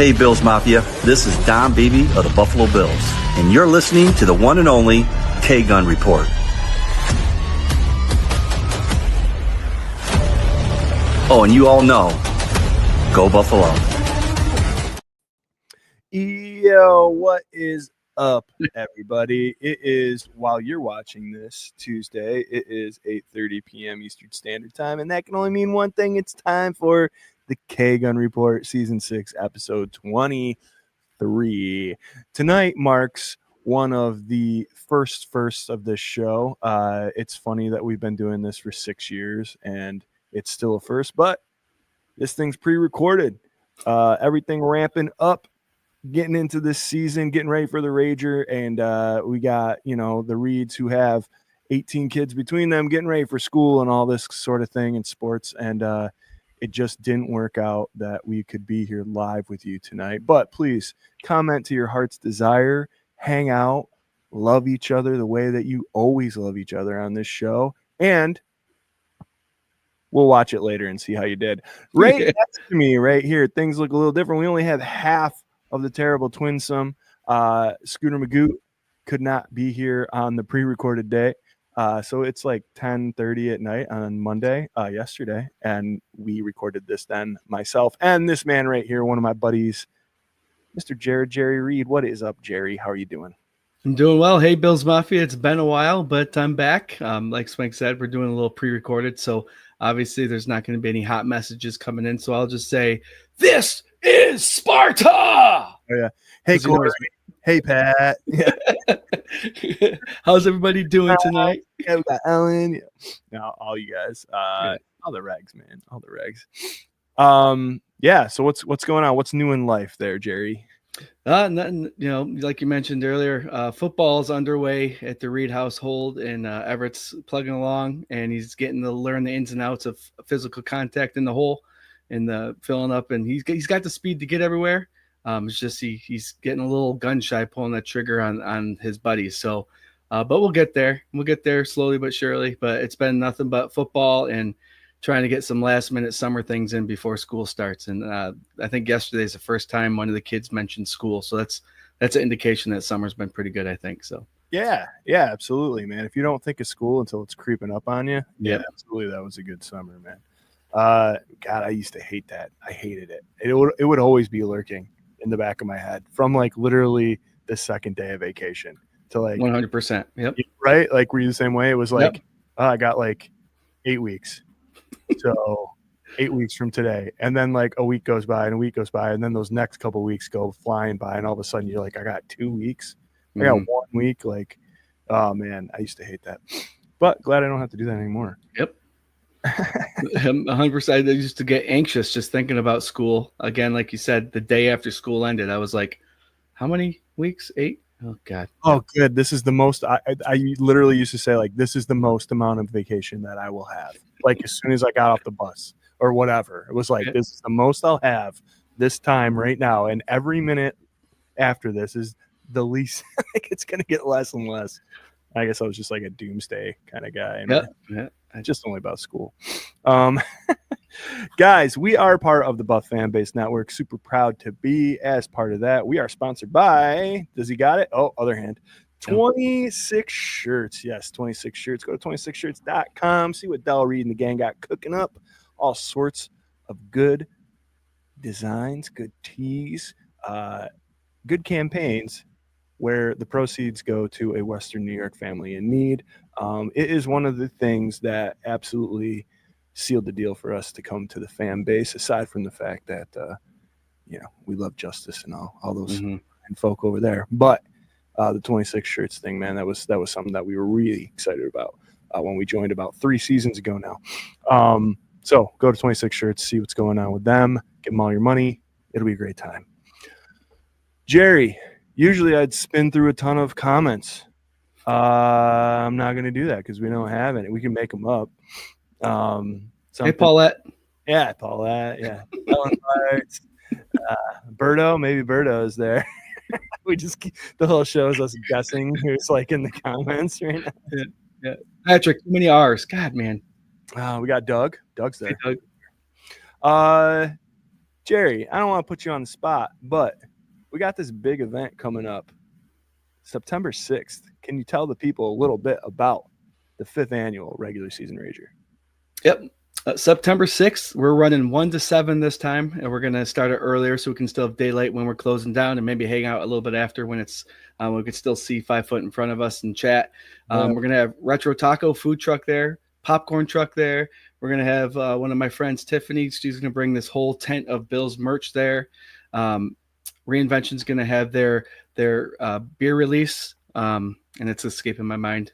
Hey, Bills Mafia, this is Don Beebe of the Buffalo Bills, and you're listening to the one and only K-Gun Report. Oh, and you all know, go Buffalo. Yo, what is up, everybody? It is, while you're watching this Tuesday, it is 8:30 p.m. Eastern Standard Time, and that can only mean one thing. It's time for the K-Gun Report, Season 6, Episode 23. Tonight marks one of the firsts of this show. It's funny that we've been doing this for 6 years, and it's still a first, but this thing's pre-recorded. Everything ramping up, getting into this season, getting ready for the Rager, and we got, the Reeds who have 18 kids between them getting ready for school and all this sort of thing in sports, and it just didn't work out that we could be here live with you tonight. But please comment to your heart's desire, hang out, love each other the way that you always love each other on this show, and we'll watch it later and see how you did. Right next to me, right here, things look a little different. We only have half of the terrible twinsome. Scooter Magoo could not be here on the pre-recorded day. So it's like 10:30 at night on Monday, yesterday, and we recorded this then, myself and this man right here, one of my buddies, Mr. Jerry Reed. What is up, Jerry? How are you doing? I'm doing well. Hey, Bills Mafia. It's been a while, but I'm back. Like Swank said, we're doing a little pre-recorded, so obviously there's not going to be any hot messages coming in, so I'll just say, this is Sparta! Oh, yeah. Hey, Corey. Hey, Pat. Yeah. How's everybody doing tonight? Yeah, we got Ellen. No, all you guys. All the regs, man. All the regs. Yeah, so what's going on? What's new in life there, Jerry? Nothing, like you mentioned earlier, football's underway at the Reed household, and Everett's plugging along, and he's getting to learn the ins and outs of physical contact in the hole and the filling up, and he's got the speed to get everywhere. It's just he's getting a little gun shy pulling that trigger on his buddies. So, but we'll get there. We'll get there slowly but surely. But it's been nothing but football and trying to get some last minute summer things in before school starts. And I think yesterday's the first time one of the kids mentioned school. So that's an indication that summer's been pretty good, I think. So yeah, absolutely, man. If you don't think of school until it's creeping up on you, yeah, absolutely, that was a good summer, man. God, I used to hate that. I hated it. It would always be lurking in the back of my head from like literally the second day of vacation to like 100%. Yep. Right. Like, were you the same way? It was like, I got like 8 weeks. So 8 weeks from today. And then like a week goes by and a week goes by. And then those next couple of weeks go flying by. And all of a sudden you're like, I got 2 weeks. I got 1 week. Like, oh man, I used to hate that, but glad I don't have to do that anymore. Yep. 100%. I used to get anxious just thinking about school. Again, like you said, the day after school ended, I was like, how many weeks? 8? Oh, God. Oh, good. This is the most. I literally used to say, like, this is the most amount of vacation that I will have. Like, as soon as I got off the bus or whatever, it was like, this is the most I'll have this time right now. And every minute after this is the least. Like, it's going to get less and less. I guess I was just like a doomsday kind of guy. Yeah. Just only about school. Guys, we are part of the Buff Fan Base Network. Super proud to be as part of that. We are sponsored by, does he got it? Oh, other hand. 26 shirts. Yes, 26 shirts. Go to 26shirts.com. See what Del Reed and the gang got cooking up. All sorts of good designs, good tees, good campaigns where the proceeds go to a Western New York family in need. It is one of the things that absolutely sealed the deal for us to come to the fan base, aside from the fact that, we love justice and all those folk over there. But the 26 shirts thing, man, that was something that we were really excited about when we joined about 3 seasons ago now. So go to 26 shirts, see what's going on with them, give them all your money. It'll be a great time. Jerry, usually I'd spin through a ton of comments. I'm not going to do that because we don't have any. We can make them up. Hey, Paulette. Yeah, Paulette. Yeah. Ellen Parts. Berto. Maybe Berto is there. We just the whole show is us guessing who's like in the comments right now. Yeah. Patrick, too many R's. God, man. We got Doug. Doug's there. Hey, Doug. Jerry, I don't want to put you on the spot, but we got this big event coming up September 6th. Can you tell the people a little bit about the 5th annual regular season Rager? Yep. September 6th, we're running 1 to 7 this time, and we're going to start it earlier so we can still have daylight when we're closing down and maybe hang out a little bit after when it's we can still see 5 foot in front of us and chat. We're going to have Retro Taco food truck there, popcorn truck there. We're going to have one of my friends, Tiffany. She's going to bring this whole tent of Bills merch there. Reinvention's going to have their beer release, and it's escaping my mind.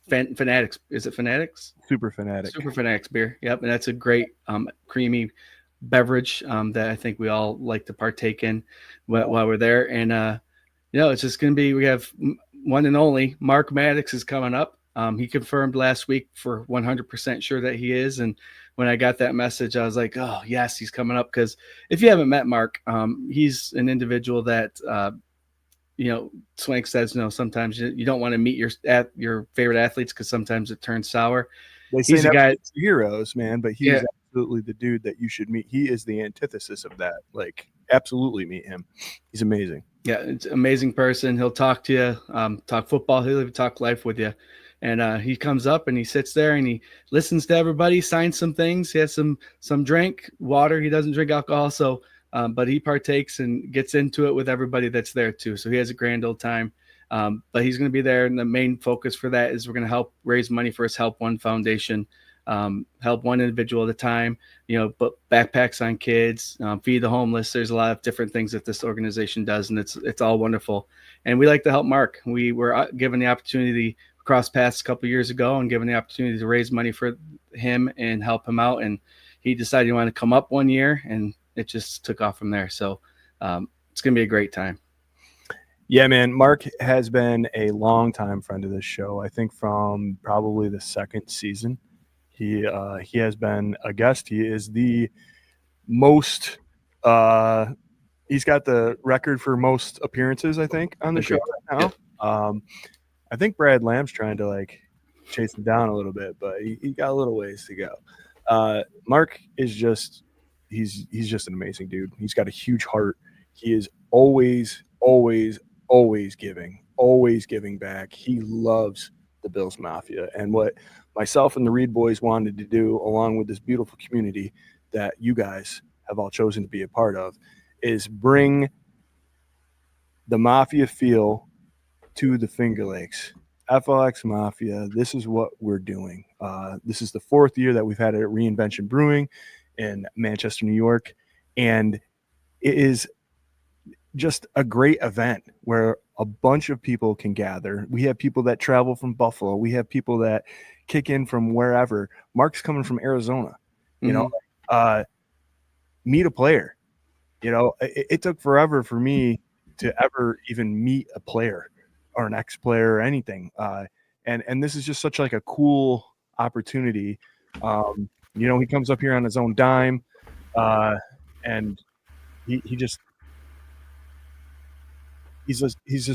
Fanatics, is it Fanatics? Super Fanatics beer. Yep, and that's a great creamy beverage that I think we all like to partake in while we're there. And it's just going to be. We have one and only Mark Maddox is coming up. He confirmed last week for 100% sure that he is. And when I got that message, I was like, oh yes, he's coming up. Because if you haven't met Mark, he's an individual that. Swank says, sometimes you don't want to meet your favorite athletes because sometimes it turns sour. He's a guy, heroes, man, but he's absolutely the dude that you should meet. He is the antithesis of that. Like, absolutely meet him. He's amazing. Yeah, it's an amazing person. He'll talk to you, talk football. He'll even talk life with you. And he comes up and he sits there and he listens to everybody, signs some things. He has some drink, water. He doesn't drink alcohol, so but he partakes and gets into it with everybody that's there too. So he has a grand old time. But he's going to be there. And the main focus for that is we're going to help raise money for his Help One Foundation, help one individual at a time, put backpacks on kids, feed the homeless. There's a lot of different things that this organization does, and it's all wonderful. And we like to help Mark. We were given the opportunity to cross paths a couple years ago and given the opportunity to raise money for him and help him out. And he decided he wanted to come up one year, and it just took off from there. So it's going to be a great time. Yeah, man. Mark has been a longtime friend of this show. I think from probably the second season, he has been a guest. He is the most. He's got the record for most appearances, I think, on the show right now. I think Brad Lamb's trying to chase him down a little bit, but he got a little ways to go. Mark is just. He's just an amazing dude. He's got a huge heart. He is always giving back. He loves the Bills Mafia. And what myself and the Reed boys wanted to do, along with this beautiful community that you guys have all chosen to be a part of, is bring the Mafia feel to the Finger Lakes. FLX Mafia, this is what we're doing. This is the 4th year that we've had it at Reinvention Brewing in Manchester, New York, and it is just a great event where a bunch of people can gather. We have people that travel from Buffalo. We have people that kick in from wherever. Mark's coming from Arizona. Meet a player. It took forever for me to ever even meet a player or an ex-player or anything. And this is just such a cool opportunity. He comes up here on his own dime, and he's just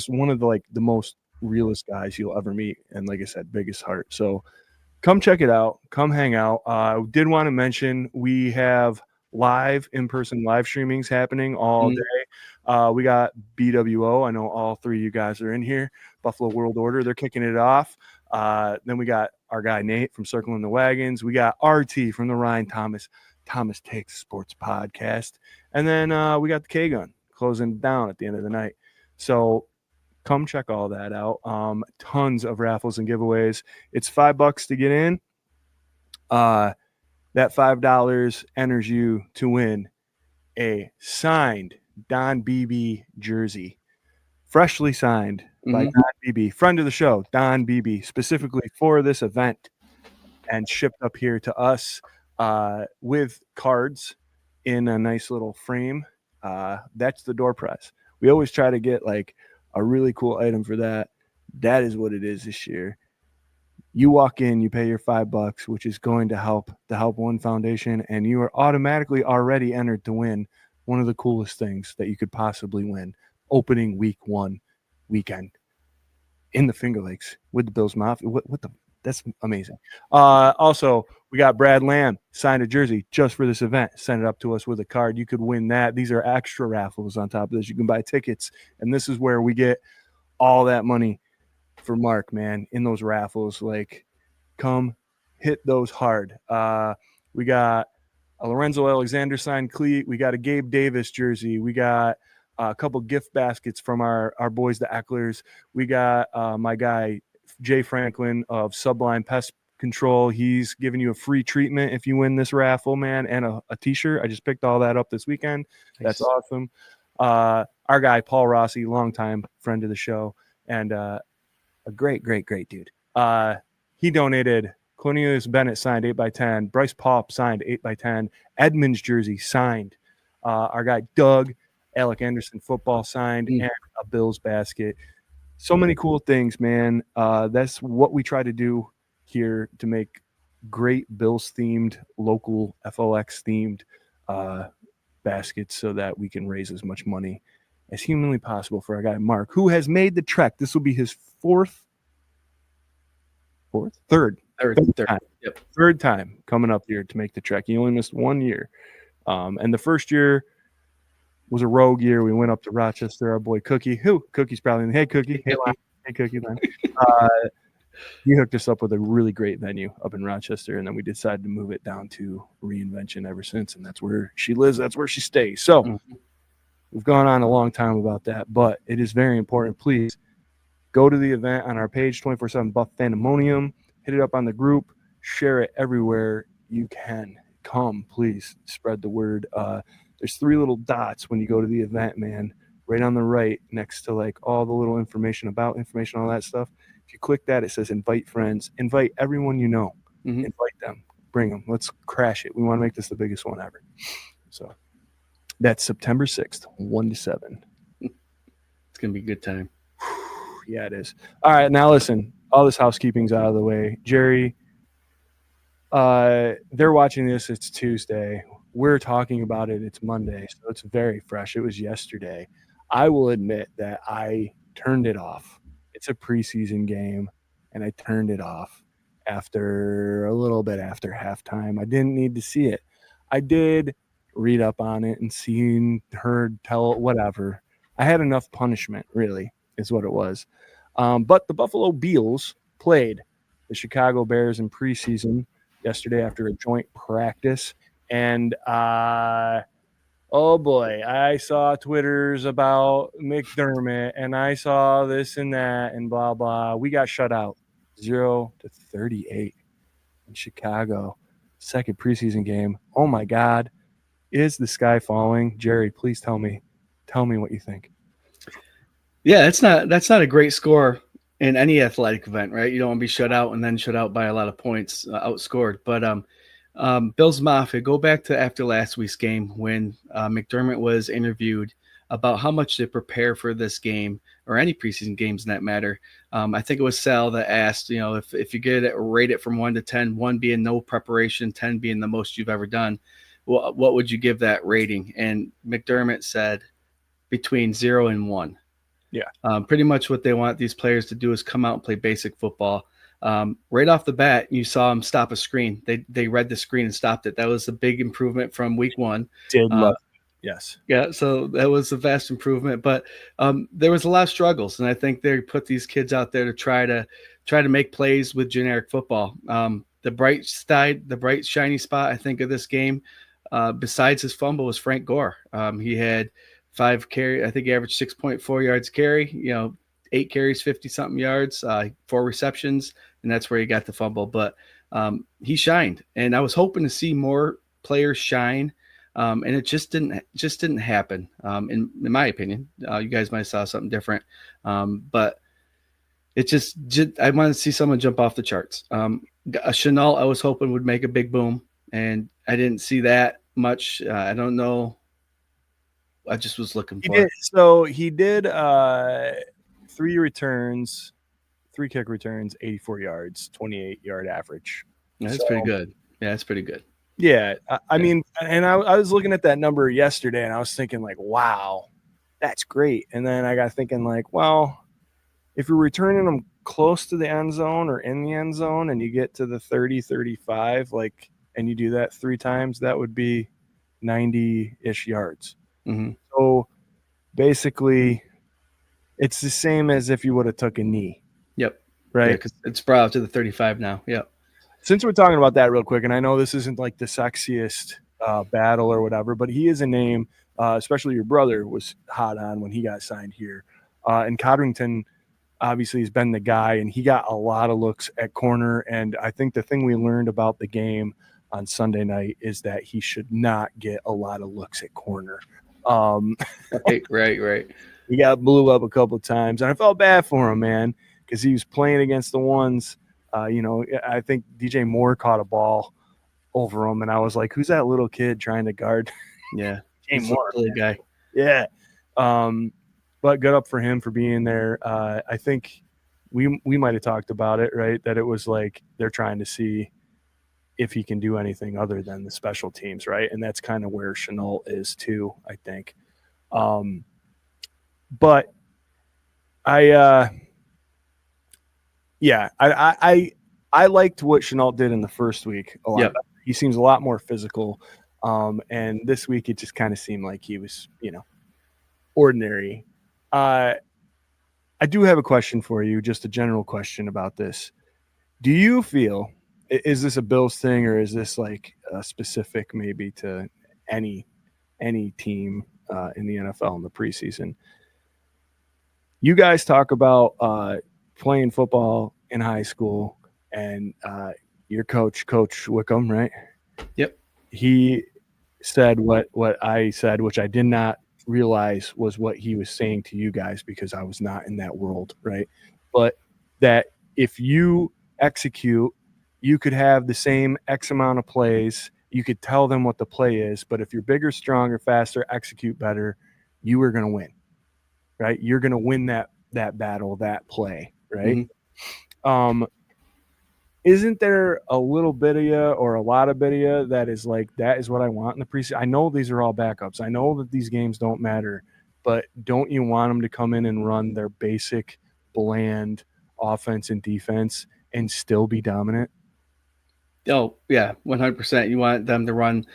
one of the most realest guys you'll ever meet, and like I said, biggest heart. So come check it out, come hang out. I did want to mention we have in-person live streamings happening all day. We got BWO. I know all 3 of you guys are in here. Buffalo World Order, they're kicking it off. Then we got our guy Nate from Circling the Wagons. We got RT from the Ryan Thomas Takes Sports podcast. And then we got the K-Gun closing down at the end of the night. So come check all that out. Tons of raffles and giveaways. It's $5 to get in. That $5 enters you to win a signed Don Beebe jersey. Freshly signed by Don Beebe, friend of the show, Don Beebe, specifically for this event, and shipped up here to us with cards in a nice little frame. That's the door prize. We always try to get a really cool item for that. That is what it is this year. You walk in, you pay your $5, which is going to help the Help One Foundation, and you are automatically already entered to win one of the coolest things that you could possibly win. Opening week 1 weekend in the Finger Lakes with the Bills Mafia. What That's amazing. Also, we got Brad Lamb signed a jersey just for this event. Sent it up to us with a card. You could win that. These are extra raffles on top of this. You can buy tickets, and this is where we get all that money for Mark, man, in those raffles. Like, come hit those hard. We got a Lorenzo Alexander signed cleat. We got a Gabe Davis jersey. We got a couple gift baskets from our boys, the Ecklers. We got my guy, Jay Franklin of Sublime Pest Control. He's giving you a free treatment if you win this raffle, man, and a t-shirt. I just picked all that up this weekend. Nice. That's awesome. Our guy, Paul Rossi, longtime friend of the show, and a great dude. He donated. Cornelius Bennett signed 8x10. Bryce Paup signed 8x10. Edmonds jersey signed. Our guy Doug, Alec Anderson football signed, and a Bills basket. So many cool things, man. That's what we try to do here to make great Bills-themed, local FLX-themed baskets so that we can raise as much money as humanly possible for our guy Mark, who has made the trek. This will be his third time. Yep. Third time coming up here to make the trek. He only missed 1 year. And the first year was a rogue year. We went up to Rochester. Our boy Cookie, Cookie's probably in. Hey, Cookie. Hey, Lon. Hey, Cookie. Lon. He hooked us up with a really great venue up in Rochester, and then we decided to move it down to Reinvention ever since, and that's where she lives. That's where she stays. So we've gone on a long time about that, but it is very important. Please go to the event on our page, 24/7 Buff Fandemonium. Hit it up on the group. Share it everywhere you can. Come, please spread the word. There's 3 little dots when you go to the event, man, right on the right next to like all the little information, all that stuff. If you click that, it says invite friends. Invite everyone you know. Invite them. Bring them. Let's crash it. We want to make this the biggest one ever. So that's September 6th, 1 to 7. It's going to be a good time. Yeah, it is. All right, now listen. All this housekeeping's out of the way. Jerry, they're watching this. It's Tuesday. We're talking about it. It's Monday, so it's very fresh. It was yesterday. I will admit that I turned it off. It's a preseason game, and I turned it off after a little bit after halftime. I didn't need to see it. I did read up on it and seen, heard, tell, whatever. I had enough punishment, really, is what it was. But the Buffalo Bills played the Chicago Bears in preseason yesterday after a joint practice. And, oh boy, I saw Twitters about McDermott, and I saw this and that and blah, blah. We got shut out 0-38 in Chicago. Second preseason game. Oh my God. Is the sky falling? Jerry, please tell me what you think. Yeah, that's not a great score in any athletic event, right? You don't want to be shut out and then shut out by a lot of points, outscored. But Bills Mafia, go back to after last week's game when McDermott was interviewed about how much to prepare for this game or any preseason games in that matter. I think it was Sal that asked, if you get it, rate it from 1 to 10, 1 being no preparation, 10 being the most you've ever done. What would you give that rating? And McDermott said between 0 and 1. Yeah. Pretty much what they want these players to do is come out and play basic football. Right off the bat, you saw them stop a screen. They read the screen and stopped it. That was a big improvement from week 1. Did love it. Yes. Yeah, so that was a vast improvement. But there was a lot of struggles, and I think they put these kids out there to try to make plays with generic football. The bright shiny spot I think of this game, besides his fumble, was Frank Gore. He had 5 carry. I think he averaged 6.4 yards carry. 8 carries, 50-something yards, 4 receptions, and that's where he got the fumble. But he shined, and I was hoping to see more players shine, and it just didn't happen. In my opinion, you guys might have saw something different, but it just I wanted to see someone jump off the charts. Chanel, I was hoping would make a big boom, and I didn't see that much. I don't know. I just was looking for it. So he did 3 returns, 3 kick returns, 84 yards, 28-yard average. That's pretty good. Yeah, that's pretty good. Yeah. I mean, and I was looking at that number yesterday, and I was thinking, like, wow, that's great. And then I got thinking, like, well, if you're returning them close to the end zone or in the end zone and you get to the 30, 35, like, and you do that 3 times, that would be 90-ish yards. Mm-hmm. So basically it's the same as if you would have took a knee. Yep. Right. Yeah, because it's brought up to the 35 now. Yep. Since we're talking about that real quick, and I know this isn't like the sexiest battle or whatever, but he is a name, especially your brother was hot on when he got signed here. And Codrington obviously has been the guy, and he got a lot of looks at corner. And I think the thing we learned about the game on Sunday night is that he should not get a lot of looks at corner. Right. He got blew up a couple of times, and I felt bad for him, man, because he was playing against the ones. I think DJ Moore caught a ball over him, and I was like, "Who's that little kid trying to guard?" Yeah, DJ Moore, little guy. Yeah, but good up for him for being there. I think we might have talked about it, right? That it was like they're trying to see if he can do anything other than the special teams, right? And that's kind of where Shenault is too, I think. But I liked what Shenault did in the first week a lot. Yep. He seems a lot more physical. And this week it just kind of seemed like he was, ordinary. I do have a question for you, just a general question about this. Do you feel, is this a Bills thing or is this like specific maybe to any team in the NFL in the preseason? You guys talk about playing football in high school, and your Coach Wickham, right? Yep. He said what I said, which I did not realize was what he was saying to you guys because I was not in that world, right? But that if you execute, you could have the same X amount of plays. You could tell them what the play is, but if you're bigger, stronger, faster, execute better, you are going to win. Right? You're going to win that battle, that play, right? Mm-hmm. Isn't there a little bit of you or a lot of bit of you that is like, that is what I want in the preseason? I know these are all backups. I know that these games don't matter, but don't you want them to come in and run their basic, bland offense and defense and still be dominant? Oh, yeah, 100%. You want them to run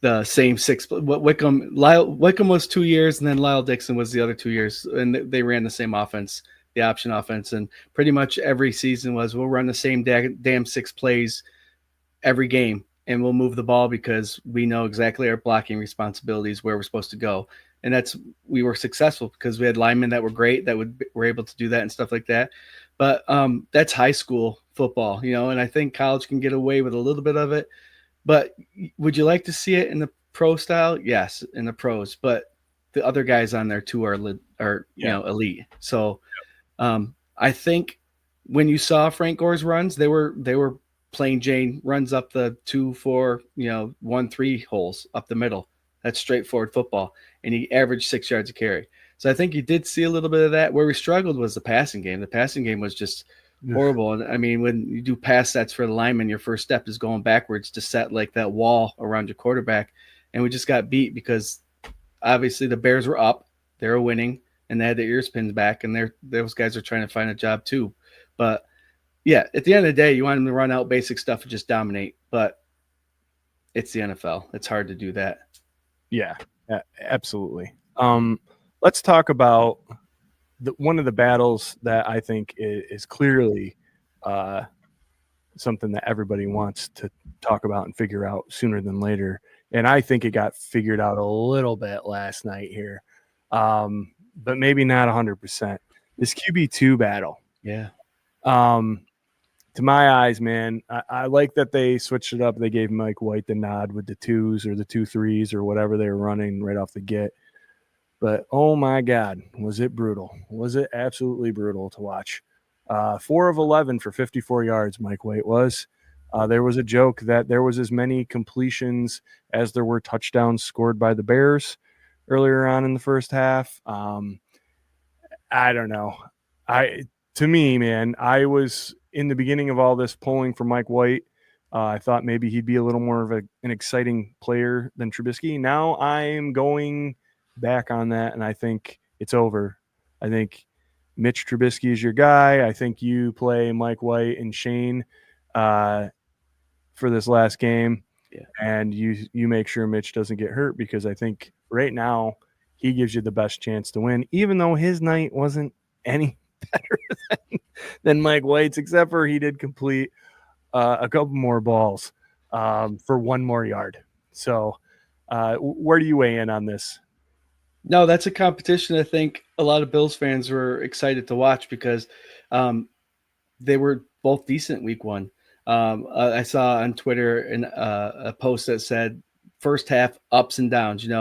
the same 6. What Wickham was 2 years, and then Lyle Dixon was the other 2 years, and they ran the same offense, the option offense, and pretty much every season was we'll run the same damn 6 plays every game, and we'll move the ball because we know exactly our blocking responsibilities, where we're supposed to go, and we were successful because we had linemen that were great that were able to do that and stuff like that. But that's high school football, and I think college can get away with a little bit of it. But would you like to see it in the pro style? Yes, in the pros. But the other guys on there too are elite. So I think when you saw Frank Gore's runs, they were plain Jane runs up the 2, 4, 1, 3 holes up the middle. That's straightforward football, and he averaged 6 yards a carry. So I think you did see a little bit of that. Where we struggled was the passing game. The passing game was just horrible. And I mean, when you do pass sets for the lineman, your first step is going backwards to set like that wall around your quarterback. And we just got beat because obviously the Bears were up, they were winning, and they had their ears pinned back, and those guys are trying to find a job too. But yeah, at the end of the day, you want them to run out basic stuff and just dominate. But it's the NFL. It's hard to do that. Yeah, absolutely. Let's talk about one of the battles that I think is clearly something that everybody wants to talk about and figure out sooner than later. And I think it got figured out a little bit last night here, but maybe not 100%. This QB2 battle. Yeah. To my eyes, man, I like that they switched it up. They gave Mike White the nod with the 2s or the 2-3s or whatever they were running right off the get. But, oh, my God, was it brutal. Was it absolutely brutal to watch. 4 of 11 for 54 yards, Mike White was. There was a joke that there was as many completions as there were touchdowns scored by the Bears earlier on in the first half. I don't know. To me, man, I was in the beginning of all this pulling for Mike White. I thought maybe he'd be a little more of an exciting player than Trubisky. Now I'm going back on that, and I think it's over. I think Mitch Trubisky is your guy. I think you play Mike White and Shane for this last game. Yeah. And you make sure Mitch doesn't get hurt, because I think right now he gives you the best chance to win, even though his night wasn't any better than Mike White's, except for he did complete a couple more balls for one more yard. So where do you weigh in on this? No, that's a competition I think a lot of Bills fans were excited to watch, because they were both decent week one. I saw on Twitter a post that said first half ups and downs. They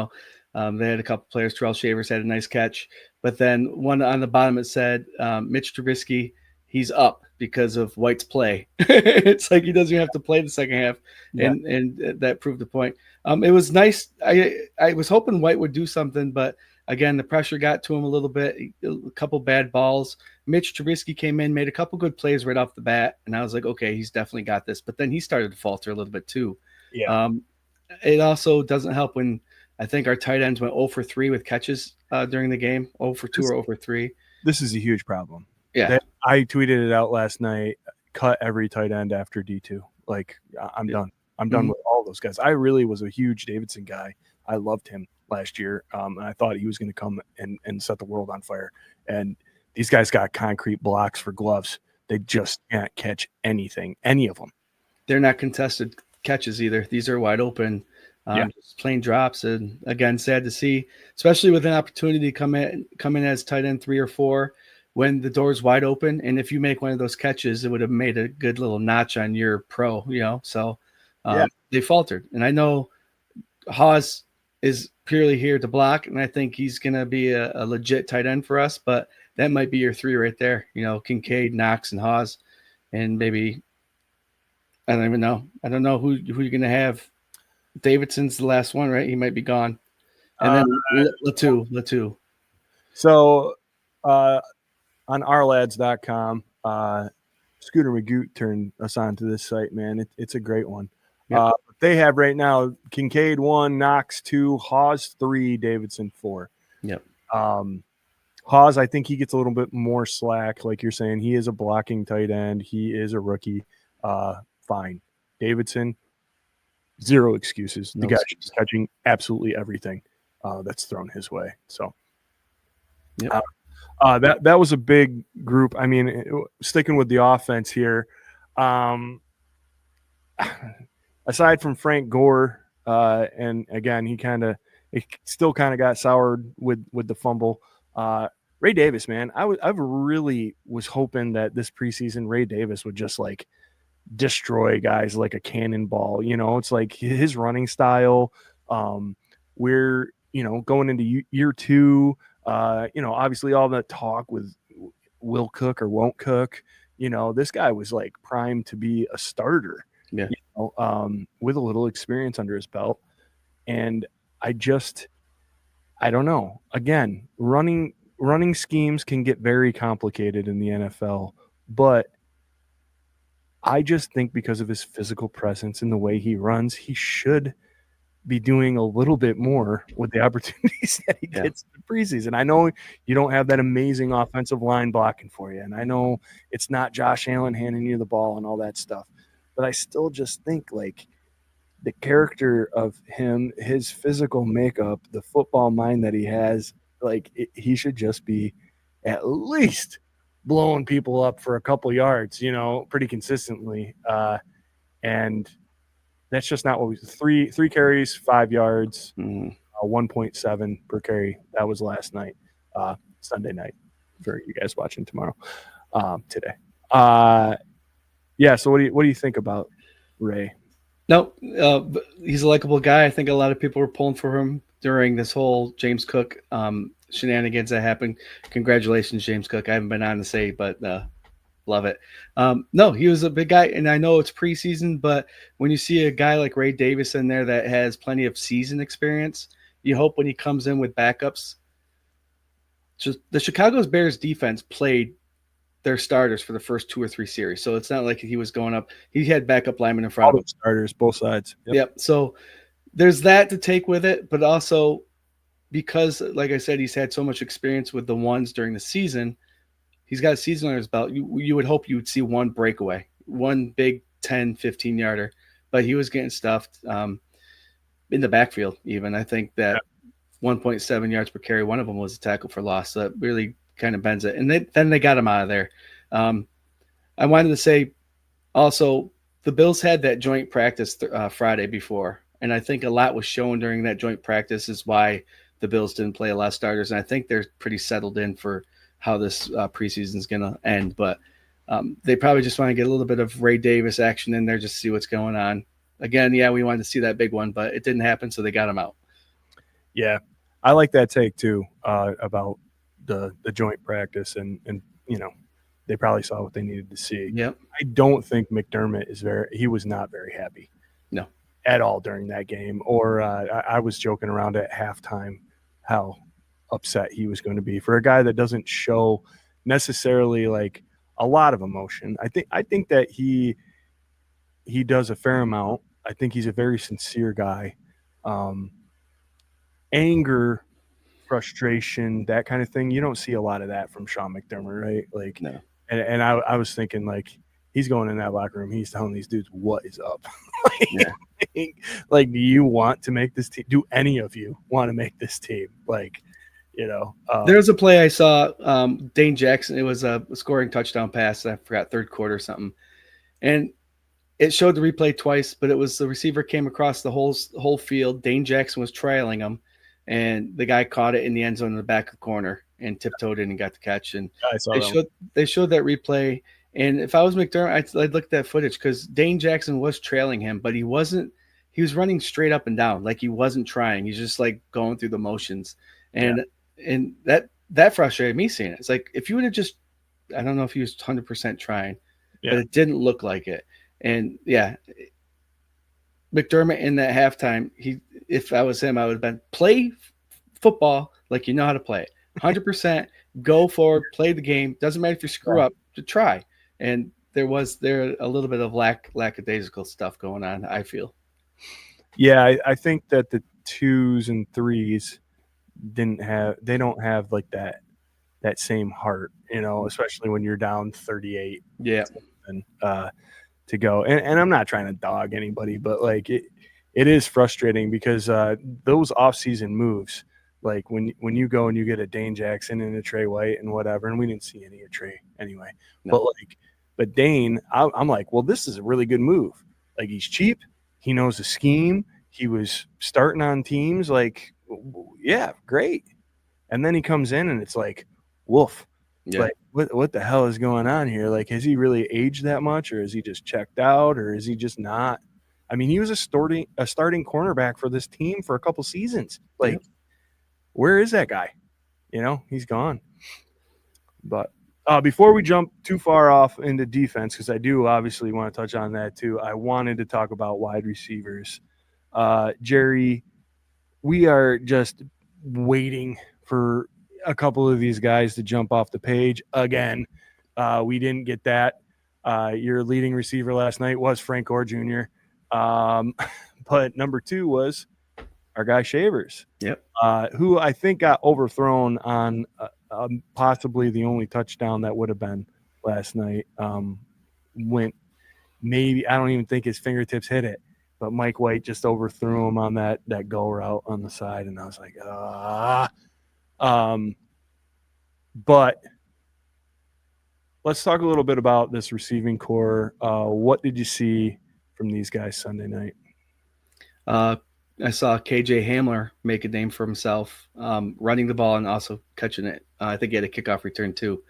had a couple players. Terrell Shavers had a nice catch, but then one on the bottom it said Mitch Trubisky, he's up because of White's play. It's like he doesn't even have to play the second half, and that proved the point. It was nice. I was hoping White would do something, but again, the pressure got to him a little bit. A couple bad balls. Mitch Trubisky came in, made a couple good plays right off the bat, and I was like, okay, he's definitely got this. But then he started to falter a little bit too. Yeah. It also doesn't help when I think our tight ends went 0 for 3 with catches during the game, 0 for 2 or 0 for 3. This is a huge problem. Yeah. I tweeted it out last night. Cut every tight end after D2. Like, I'm done. I'm done with all those guys. I really was a huge Davidson guy. I loved him last year. And I thought he was going to come and set the world on fire. And these guys got concrete blocks for gloves. They just can't catch anything, any of them. They're not contested catches either. These are wide open, just plain drops. And again, sad to see, especially with an opportunity to come in as tight end 3 or 4 when the door's wide open. And if you make one of those catches, it would have made a good little notch on your pro, So they faltered. And I know Haas is purely here to block, and I think he's going to be a legit tight end for us, but that might be your 3 right there. Kincaid, Knox, and Haas, and maybe I don't even know. I don't know who you're going to have. Davidson's the last one, right? He might be gone. And then Latu. So on ourlads.com, Scooter Magoo turned us on to this site, man. It's a great one. Yep. They have right now Kincaid 1, Knox 2, Haas 3, Davidson 4. Yep. Haas, I think he gets a little bit more slack. Like you're saying, he is a blocking tight end. He is a rookie. Fine. Davidson, zero excuses. The guy's just catching absolutely everything that's thrown his way. So that was a big group. I mean, sticking with the offense here, aside from Frank Gore, and again, it still kind of got soured with the fumble. Ray Davis, man, I really was hoping that this preseason Ray Davis would just like destroy guys like a cannonball. It's like his running style. We're going into year 2. Obviously all that talk with will cook or won't cook. This guy was like primed to be a starter. Yeah. With a little experience under his belt. And I don't know. Again, running schemes can get very complicated in the NFL, but I just think because of his physical presence and the way he runs, he should be doing a little bit more with the opportunities that he gets in the preseason. I know you don't have that amazing offensive line blocking for you, and I know it's not Josh Allen handing you the ball and all that stuff, but I still just think like the character of him, his physical makeup, the football mind that he has, like he should just be at least blowing people up for a couple yards, pretty consistently. And that's just not what we three carries, 5 yards, 1.7 per carry. That was last night, Sunday night for you guys watching tomorrow, today. So what do you think about Ray? No, he's a likable guy. I think a lot of people were pulling for him during this whole James Cook shenanigans that happened. Congratulations, James Cook. I haven't been on to say, but love it. No, he was a big guy, and I know it's preseason, but when you see a guy like Ray Davis in there that has plenty of season experience, you hope when he comes in with backups. Just the Chicago Bears defense played their starters for the first 2 or 3 series. So it's not like he was going up. He had backup linemen in front of him. Starters, both sides. Yep. So there's that to take with it, but also because, like I said, he's had so much experience with the ones during the season, he's got a season under his belt. You would hope you would see one breakaway, one big 10, 15 yarder, but he was getting stuffed in the backfield. Even I think that 1.7 yards per carry, one of them was a tackle for loss. So that really kind of bends it. And then they got him out of there. I wanted to say also the Bills had that joint practice Friday before, and I think a lot was shown during that joint practice is why the Bills didn't play a lot of starters. And I think they're pretty settled in for how this preseason is going to end. But they probably just want to get a little bit of Ray Davis action in there just to see what's going on. Again, yeah, we wanted to see that big one, but it didn't happen, so they got him out. Yeah, I like that take too about the joint practice, and they probably saw what they needed to see. Yep. I don't think McDermott he was not very happy. No. At all during that game. Or I was joking around at halftime how upset he was going to be for a guy that doesn't show necessarily like a lot of emotion. I think that he does a fair amount. I think he's a very sincere guy. Anger, frustration, that kind of thing. You don't see a lot of that from Sean McDermott, right? Like, no. And I was thinking, like, he's going in that locker room. He's telling these dudes what is up. Like, do you want to make this team? Do any of you want to make this team? Like, there's a play I saw, Dane Jackson. It was a scoring touchdown pass. I forgot, third quarter or something. And it showed the replay twice, but it was the receiver came across the whole field. Dane Jackson was trailing him, and the guy caught it in the end zone in the back of the corner and tiptoed in and got the catch. And they showed that replay. And if I was McDermott, I'd look at that footage because Dane Jackson was trailing him, but he was running straight up and down. Like he wasn't trying. He's just like going through the motions. And that frustrated me seeing it. It's like, if you would have just, I don't know if he was 100% trying, but it didn't look like it. And McDermott in that halftime, if I was him, I would have been play football like you know how to play it. 100%, go forward, play the game. Doesn't matter if you screw up, to try. And there a little bit of lackadaisical stuff going on, I feel. Yeah, I think that the 2s and 3s they don't have like that same heart, especially when you're down 38. Yeah. And to go. And I'm not trying to dog anybody, but like it is frustrating because those off-season moves, like when you go and you get a Dane Jackson and a Trey White and whatever, and we didn't see any of Trey anyway. No. But Dane, I'm like, well, this is a really good move. Like he's cheap, he knows the scheme, he was starting on teams, like, yeah, great. And then he comes in and it's like, woof. Yeah. Like, what the hell is going on here? Like, has he really aged that much, or is he just checked out, or is he just not? I mean, he was a starting cornerback for this team for a couple seasons. Like, where is that guy? He's gone. But before we jump too far off into defense, because I do obviously want to touch on that too, I wanted to talk about wide receivers. Jerry, we are just waiting for a couple of these guys to jump off the page again. We didn't get that. Your leading receiver last night was Frank Gore Jr. But number 2 was our guy Shavers. Yep. Who I think got overthrown on possibly the only touchdown that would have been last night. Went maybe, I don't even think his fingertips hit it, but Mike White just overthrew him on that go route on the side, and I was like, but let's talk a little bit about this receiving core. What did you see from these guys Sunday night? I saw KJ Hamler make a name for himself, running the ball and also catching it. I think he had a kickoff return too.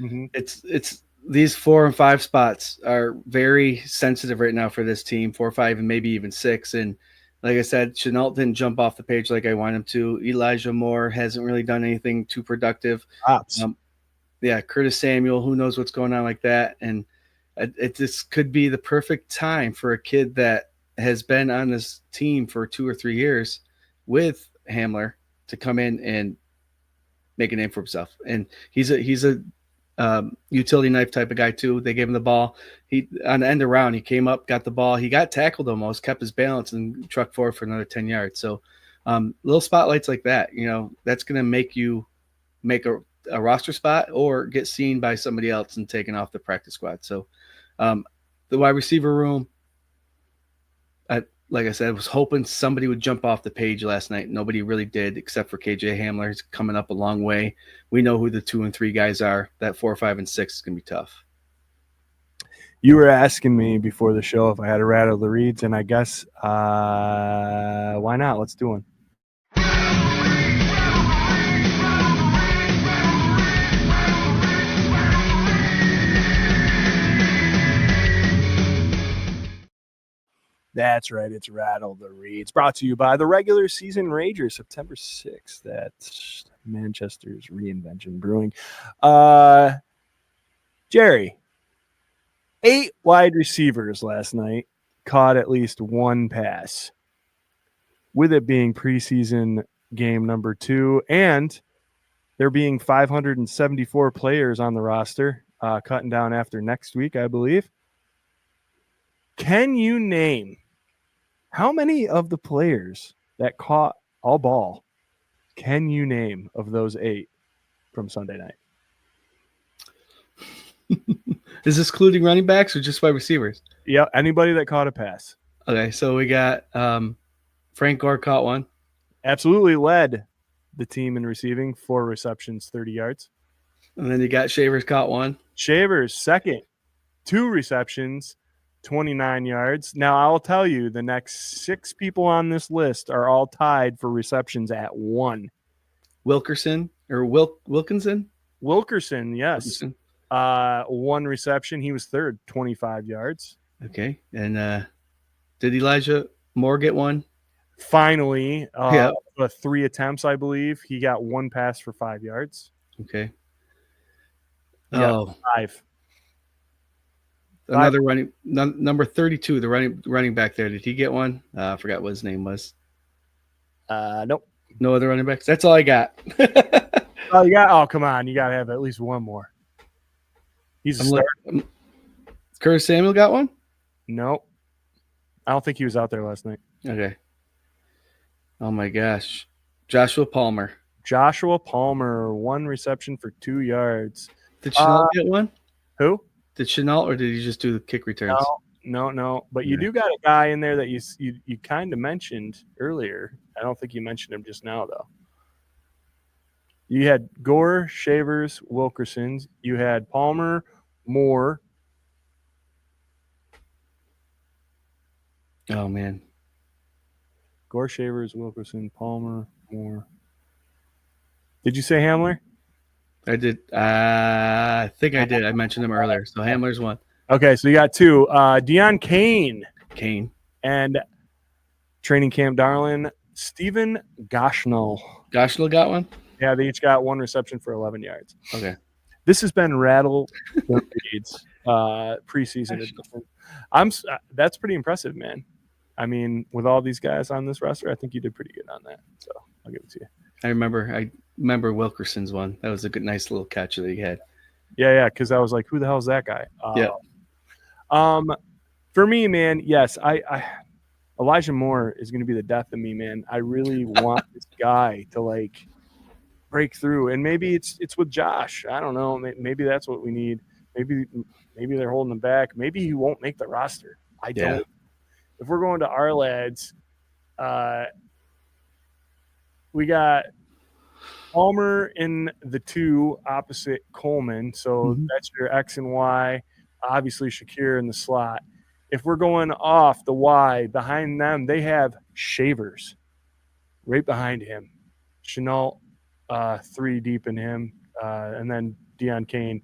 Mm-hmm. It's these 4 and 5 spots are very sensitive right now for this team, 4, 5, and maybe even 6. And like I said, Shenault didn't jump off the page like I want him to. Elijah Moore hasn't really done anything too productive. Curtis Samuel, who knows what's going on like that. And this could be the perfect time for a kid that has been on this team for 2 or 3 years with Hamler to come in and make a name for himself. And he's a utility knife type of guy too. They gave him the ball. He on the end around, he came up, got the ball. He got tackled almost, kept his balance, and trucked forward for another 10 yards. So little spotlights like that, that's going to make you make a roster spot or get seen by somebody else and taken off the practice squad. So the wide receiver room, like I said, I was hoping somebody would jump off the page last night. Nobody really did, except for KJ Hamler. He's coming up a long way. We know who the 2 and 3 guys are. That 4, 5, and 6 is going to be tough. You were asking me before the show if I had to rattle the reads, and I guess why not? Let's do one. That's right. It's Rattle the Reads, brought to you by the regular season Rager, September 6th. That's Manchester's Reinvention Brewing. Jerry, 8 wide receivers last night caught at least one pass, with it being preseason game number 2, and there being 574 players on the roster, cutting down after next week, I believe. Can you name how many of the players that caught all ball can you name of those 8 from Sunday night? Is this including running backs or just wide receivers? Yeah, anybody that caught a pass. Okay, so we got Frank Gore caught one. Absolutely led the team in receiving, 4 receptions, 30 yards. And then you got Shavers caught one. Shavers, second, 2 receptions, 29 yards. Now, I'll tell you, the next 6 people on this list are all tied for receptions at 1. Wilkinson, Wilkerson, yes. Wilkerson. 1 reception. He was third, 25 yards. Okay. And did Elijah Moore get one? Finally, 3 attempts, I believe. He got 1 pass for 5 yards. Okay. Yeah, 5. Another running number 32, the running back there. Did he get one? I forgot what his name was. Nope. No other running backs. That's all I got. Oh, come on. You got to have at least one more. He's a starter. Curtis Samuel got one? Nope. I don't think he was out there last night. Okay. Oh, my gosh. Joshua Palmer. 1 reception for 2 yards. Did Chenault get one? Who? Did Chenault, or did he just do the kick returns? No. But you do got a guy in there that you kind of mentioned earlier. I don't think you mentioned him just now, though. You had Gore, Shavers, Wilkerson. You had Palmer, Moore. Oh, man. Gore, Shavers, Wilkerson, Palmer, Moore. Did you say Hamler? I did. I think I did. I mentioned him earlier. So Hamler's one. Okay, so you got 2. Deion Kane. And training camp darling, Stephen Goshnell. Goshnell got one? Yeah, they each got 1 reception for 11 yards. Okay. This has been Rattle the Reads preseason edition. That's pretty impressive, man. I mean, with all these guys on this roster, I think you did pretty good on that. So I'll give it to you. I remember Wilkerson's one. That was a good, nice little catch that he had. Yeah, because I was like, who the hell is that guy? For me, man, yes, I Elijah Moore is going to be the death of me, man. I really want this guy to break through, and maybe it's with Josh. I don't know. Maybe that's what we need. Maybe they're holding him back. Maybe he won't make the roster. I don't. If we're going to our lads, we got Palmer in the 2 opposite Coleman. So that's your X and Y. Obviously, Shakir in the slot. If we're going off the Y, behind them, they have Shavers right behind him. Chenault, 3 deep in him. And then Deion Kane,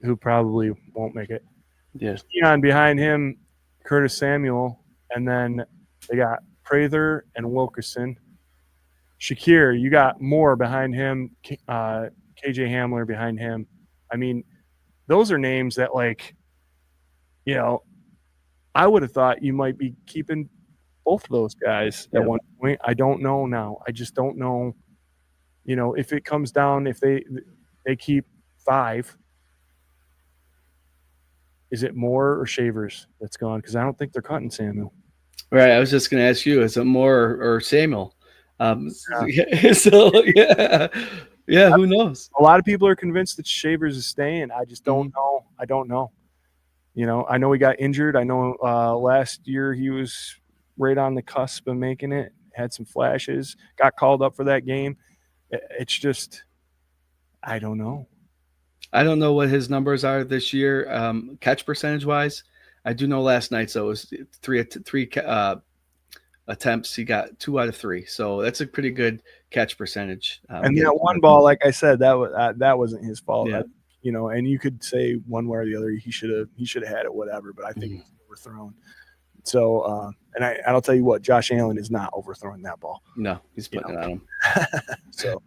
who probably won't make it. Yes. Deion behind him, Curtis Samuel. And then they got Prather and Wilkerson. Shakir, you got Moore behind him, KJ Hamler behind him. I mean, those are names that, I would have thought you might be keeping both of those guys at one point. I don't know now. I just don't know, if it comes down, if they keep 5, is it Moore or Shavers that's gone? Because I don't think they're cutting Samuel. Right. I was just going to ask you, is it Moore or Samuel? Yeah, who knows? A lot of people are convinced that Shavers is staying. I just don't know. I don't know. You know, I know he got injured. I know last year he was right on the cusp of making it, had some flashes, got called up for that game. It's just, I don't know. I don't know what his numbers are this year, catch percentage wise. I do know last night, so it was three attempts. He got 2 out of 3, so that's a pretty good catch percentage. And that one ball, like I said, that wasn't his fault. Yeah. You know, and you could say one way or the other, he should have had it, whatever. But I think it was overthrown. So, and I'll tell you what, Josh Allen is not overthrowing that ball. No, he's putting it on him. So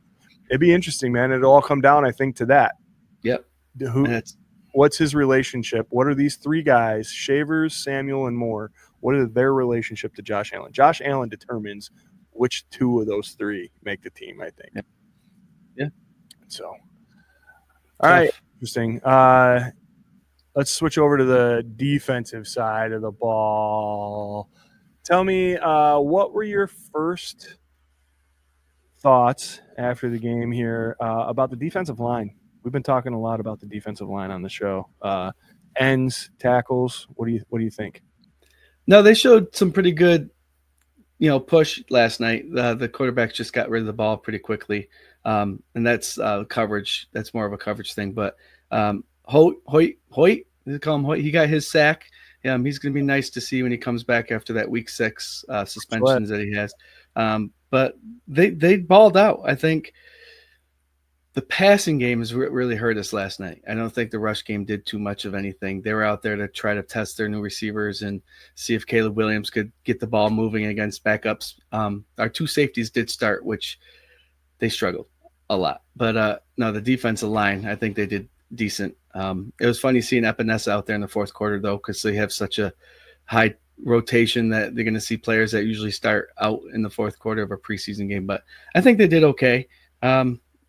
it'd be interesting, man. It'll all come down, I think, to that. Yep. What's his relationship? What are these 3 guys, Shavers, Samuel, and Moore? What is their relationship to Josh Allen? Josh Allen determines which 2 of those 3 make the team, I think. Yeah. So, all right, interesting. Let's switch over to the defensive side of the ball. Tell me, what were your first thoughts after the game here about the defensive line? We've been talking a lot about the defensive line on the show. Ends, tackles. What do you think? No, they showed some pretty good, push last night. The quarterbacks just got rid of the ball pretty quickly, and that's coverage. That's more of a coverage thing. But Hoyt, they call him Hoyt. He got his sack. He's going to be nice to see when he comes back after that week 6 suspensions that he has. But they balled out. I think the passing game has really hurt us last night. I don't think the rush game did too much of anything. They were out there to try to test their new receivers and see if Caleb Williams could get the ball moving against backups. Our 2 safeties did start, which they struggled a lot. But no, the defensive line, I think they did decent. It was funny seeing Epinesa out there in the fourth quarter, though, because they have such a high rotation that they're going to see players that usually start out in the fourth quarter of a preseason game. But I think they did okay.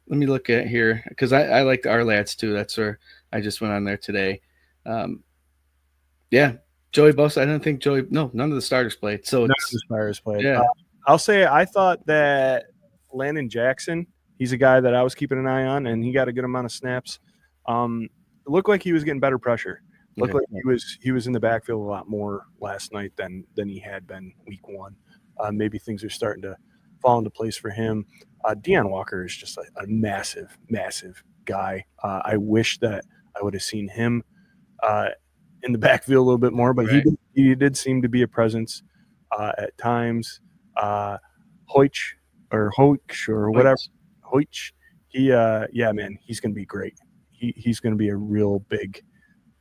Let me look at here because I liked our lads too. That's where I just went on there today. Yeah, Joey Bosa. I don't think none of the starters played. So none of the starters played. Yeah. I'll say I thought that Landon Jackson, he's a guy that I was keeping an eye on, and he got a good amount of snaps. It looked like he was getting better pressure. Looked like he was in the backfield a lot more last night than he had been week 1. Maybe things are starting to fall into place for him. Deion Walker is just a massive, massive guy. I wish that I would have seen him in the backfield a little bit more, but he did seem to be a presence at times. Hoich or whatever. Hoich. Man, he's going to be great. He's going to be a real big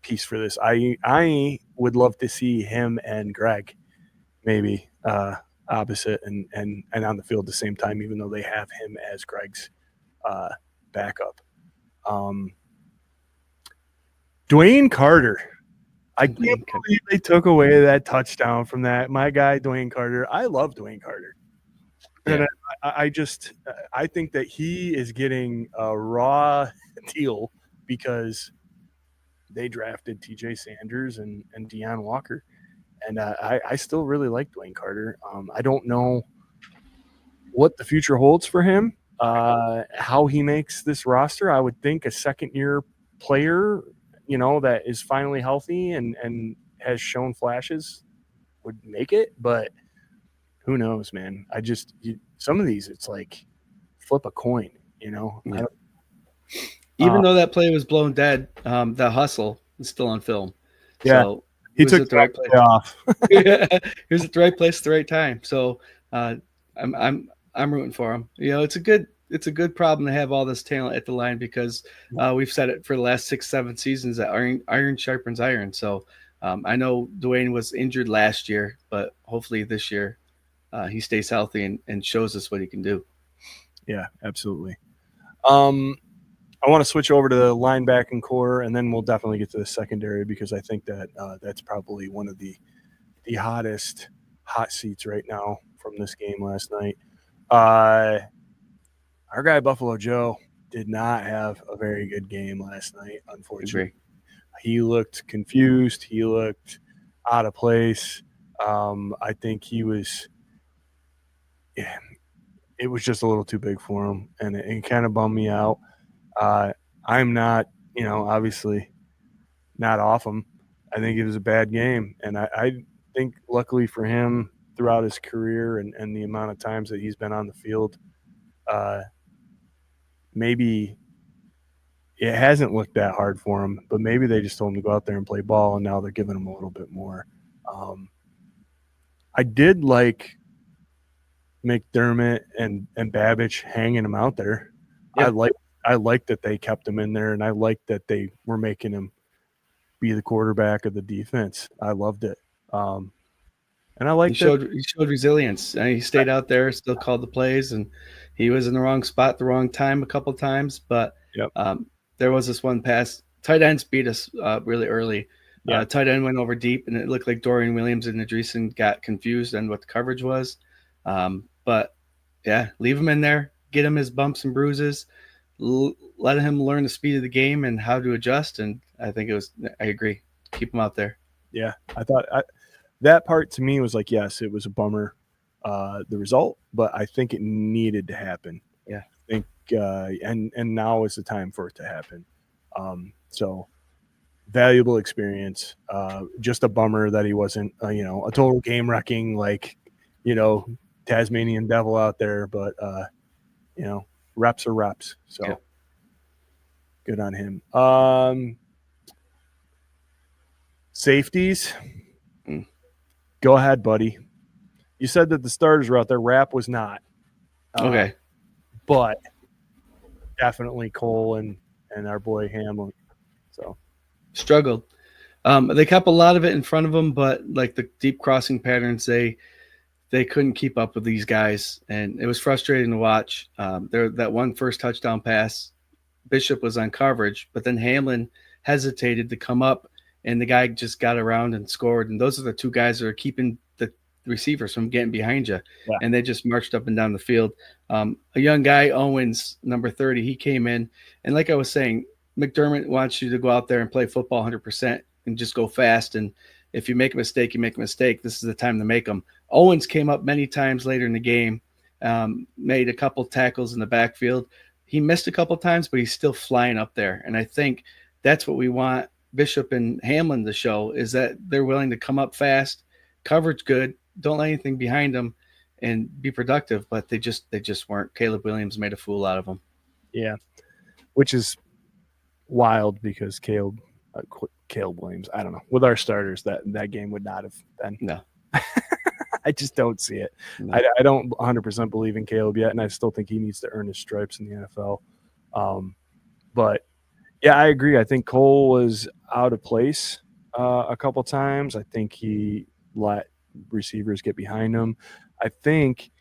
piece for this. I would love to see him and Greg maybe opposite and on the field at the same time, even though they have him as Greg's backup. Dwayne Carter. I can't believe they took away that touchdown from that. My guy, Dwayne Carter. I love Dwayne Carter. Yeah. And I think that he is getting a raw deal because they drafted TJ Sanders and Deion Walker. And I still really like Dwayne Carter. I don't know what the future holds for him, how he makes this roster. I would think a second-year player, that is finally healthy and has shown flashes would make it. But who knows, man? Some of these, it's like flip a coin, Yeah. Even though that play was blown dead, the hustle is still on film. Yeah. So he took the right play off. Yeah, he was at the right place at the right time. So I'm rooting for him. It's a good problem to have all this talent at the line because we've said it for the last 6-7 seasons that iron sharpens iron. So I know Dwayne was injured last year, but hopefully this year he stays healthy and shows us what he can do. Yeah, absolutely. I want to switch over to the linebacking core, and then we'll definitely get to the secondary because I think that that's probably one of the hottest hot seats right now from this game last night. Our guy Buffalo Joe did not have a very good game last night, unfortunately. He looked confused. He looked out of place. I think he was it was just a little too big for him, and it kind of bummed me out. I'm not, obviously not off him. I think it was a bad game, and I think luckily for him throughout his career and the amount of times that he's been on the field, maybe it hasn't looked that hard for him, but maybe they just told him to go out there and play ball, and now they're giving him a little bit more. I did like McDermott and Babbage hanging him out there. Yeah. I like that they kept him in there, and I like that they were making him be the quarterback of the defense. I loved it. And I like he showed resilience. He stayed out there, still called the plays, and he was in the wrong spot at the wrong time a couple times. But there was this one pass. Tight ends beat us really early. Yeah. Tight end went over deep, and it looked like Dorian Williams and Andreessen got confused on what the coverage was. But yeah, leave him in there, get him his bumps and bruises, let him learn the speed of the game and how to adjust. And I agree. Keep him out there. Yeah. I thought that part to me was like, yes, it was a bummer, the result, but I think it needed to happen. Yeah. I think, and now is the time for it to happen. So valuable experience, just a bummer that he wasn't, a total game wrecking, Tasmanian devil out there, but reps are reps. So good on him. Safeties. Go ahead, buddy. You said that the starters were out there. Rapp was not. Okay. But definitely Cole and our boy Hamlin. So struggled. They kept a lot of it in front of them, but like the deep crossing patterns, they couldn't keep up with these guys, and it was frustrating to watch. That one first touchdown pass, Bishop was on coverage, but then Hamlin hesitated to come up, and the guy just got around and scored. And those are the two guys that are keeping the receivers from getting behind you, and they just marched up and down the field. A young guy, Owens, number 30, he came in, and like I was saying, McDermott wants you to go out there and play football 100% and just go fast. And if you make a mistake, you make a mistake. This is the time to make them. Owens came up many times later in the game, made a couple tackles in the backfield. He missed a couple times, but he's still flying up there. And I think that's what we want Bishop and Hamlin to show, is that they're willing to come up fast, coverage good, don't let anything behind them, and be productive. But they just weren't. Caleb Williams made a fool out of them. Yeah, which is wild because Caleb Williams, I don't know, with our starters, that game would not have been. No. I just don't see it. No. I don't 100% believe in Caleb yet, and I still think he needs to earn his stripes in the NFL. But yeah, I agree. I think Cole was out of place a couple times. I think he let receivers get behind him. I think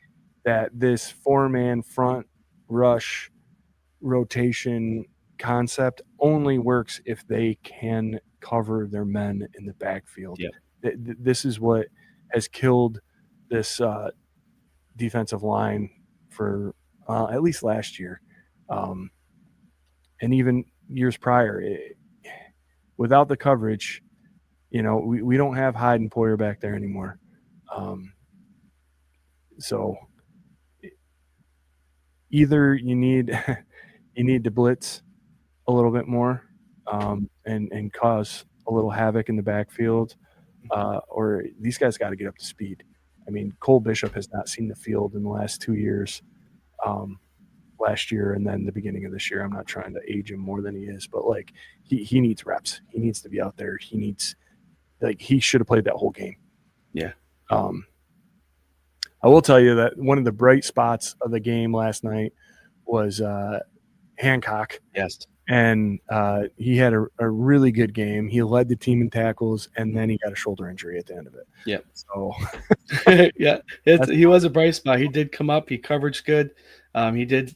that this 4-man front rush rotation concept only works if they can cover their men in the backfield. Yep. This is what has killed this defensive line for at least last year, and even years prior. Without the coverage, we don't have Hyde and Poyer back there anymore. So either you need to blitz a little bit more and cause a little havoc in the backfield, or these guys got to get up to speed. I mean, Cole Bishop has not seen the field in the last 2 years, last year and then the beginning of this year. I'm not trying to age him more than he is, but he needs reps. He needs to be out there. He should have played that whole game. Yeah. I will tell you that one of the bright spots of the game last night was Hancock. Yes. And he had a really good game. He led the team in tackles, and then he got a shoulder injury at the end of it. Yeah. So, yeah, he was a bright spot. He did come up. He coverage good. He did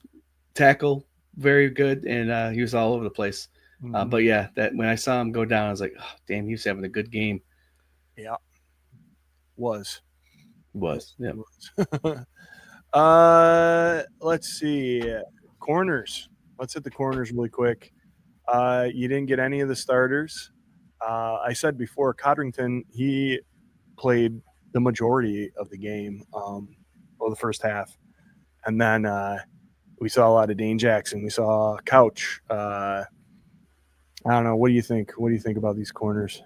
tackle very good, and he was all over the place. Mm-hmm. But yeah, that when I saw him go down, I was like, oh, damn, he was having a good game. Yeah. Was. Yeah. Let's see. Corners. Let's hit the corners really quick. You didn't get any of the starters. I said before, Codrington, he played the majority of the game, or the first half. And then we saw a lot of Dane Jackson. We saw Couch. I don't know. What do you think? What do you think about these corners?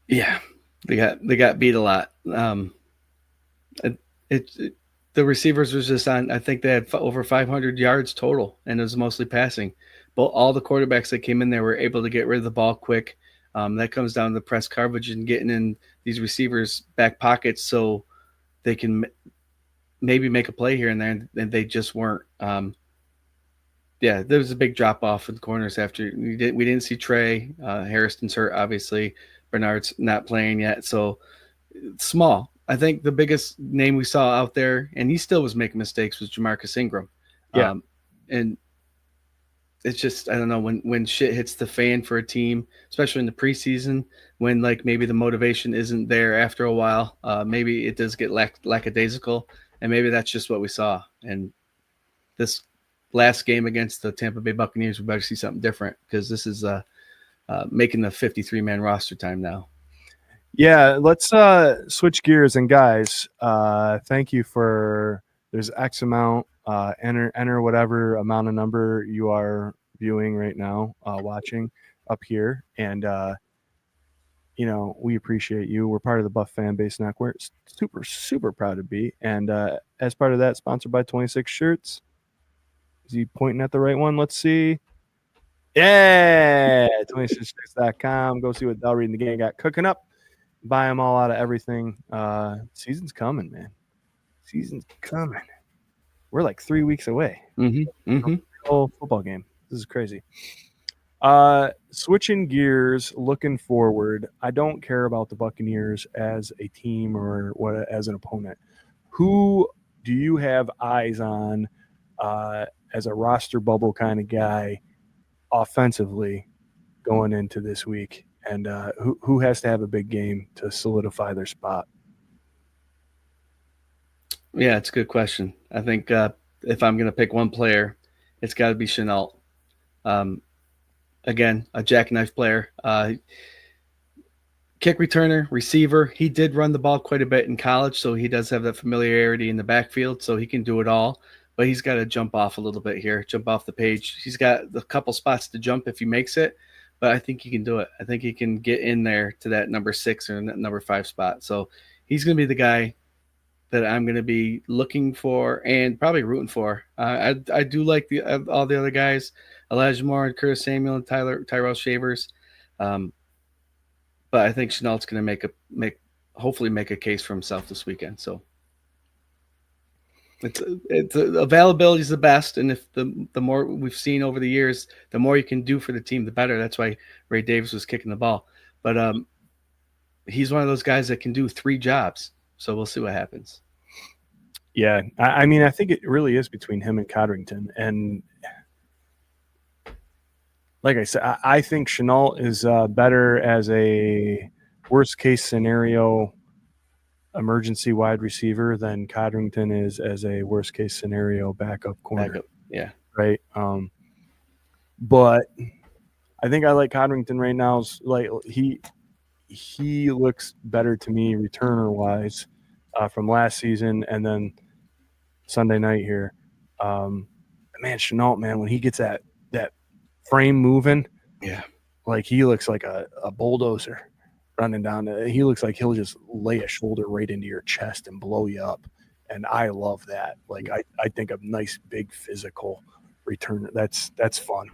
Yeah, they got beat a lot. The receivers was just on. I think they had over 500 yards total, and it was mostly passing. But all the quarterbacks that came in there were able to get rid of the ball quick. That comes down to press coverage and getting in these receivers' back pockets so they can maybe make a play here and there, and they just weren't. Yeah, there was a big drop off in the corners after we didn't see Trey. Harrison's hurt, obviously. Bernard's not playing yet, so small. I think the biggest name we saw out there, and he still was making mistakes, was Jamarcus Ingram. Yeah. And it's just, I don't know, when shit hits the fan for a team, especially in the preseason, when like maybe the motivation isn't there after a while, maybe it does get lackadaisical, and maybe that's just what we saw. And this last game against the Tampa Bay Buccaneers, we better see something different, because this is making the 53-man roster time now. Yeah, let's switch gears. And guys, thank you for, there's X amount, enter whatever amount of number you are viewing right now, watching up here. And, we appreciate you. We're part of the Buff Fan Base Network. Super, super proud to be. And as part of that, sponsored by 26 Shirts. Is he pointing at the right one? Let's see. Yeah, 26shirts.com. Go see what Del Reed and the gang got cooking up. Buy them all out of everything. Season's coming, man. Season's coming. We're like 3 weeks away. Whole football game. This is crazy. Switching gears, looking forward. I don't care about the Buccaneers as a team or as an opponent. Who do you have eyes on as a roster bubble kind of guy offensively going into this week? And who has to have a big game to solidify their spot? Yeah, it's a good question. I think if I'm going to pick one player, it's got to be Shenault. Again, a jackknife player. Kick returner, receiver. He did run the ball quite a bit in college, so he does have that familiarity in the backfield, so he can do it all. But he's got to jump off a little bit here, jump off the page. He's got a couple spots to jump if he makes it. But I think he can do it. I think he can get in there to that number 6 or number 5 spot. So he's going to be the guy that I'm going to be looking for and probably rooting for. I do like all the other guys, Elijah Moore and Curtis Samuel and Tyrell Shavers. But I think Shenault's going to hopefully make a case for himself this weekend. So it's availability is the best, and if the more we've seen over the years, the more you can do for the team, the better. That's why Ray Davis was kicking the ball. But he's one of those guys that can do 3 jobs. So we'll see what happens. Yeah, I mean, I think it really is between him and Codrington. And like I said, I think Shenault is better as a worst-case scenario emergency wide receiver than Codrington is as a worst-case scenario backup corner. Yeah. Right? But I think I like Codrington right now. Like he looks better to me returner-wise from last season and then Sunday night here. Man, Shenault, man, when he gets that frame moving, yeah, like he looks like a bulldozer running down. He looks like he'll just lay a shoulder right into your chest and blow you up. And I love that. Like I think a nice big physical return. That's fun.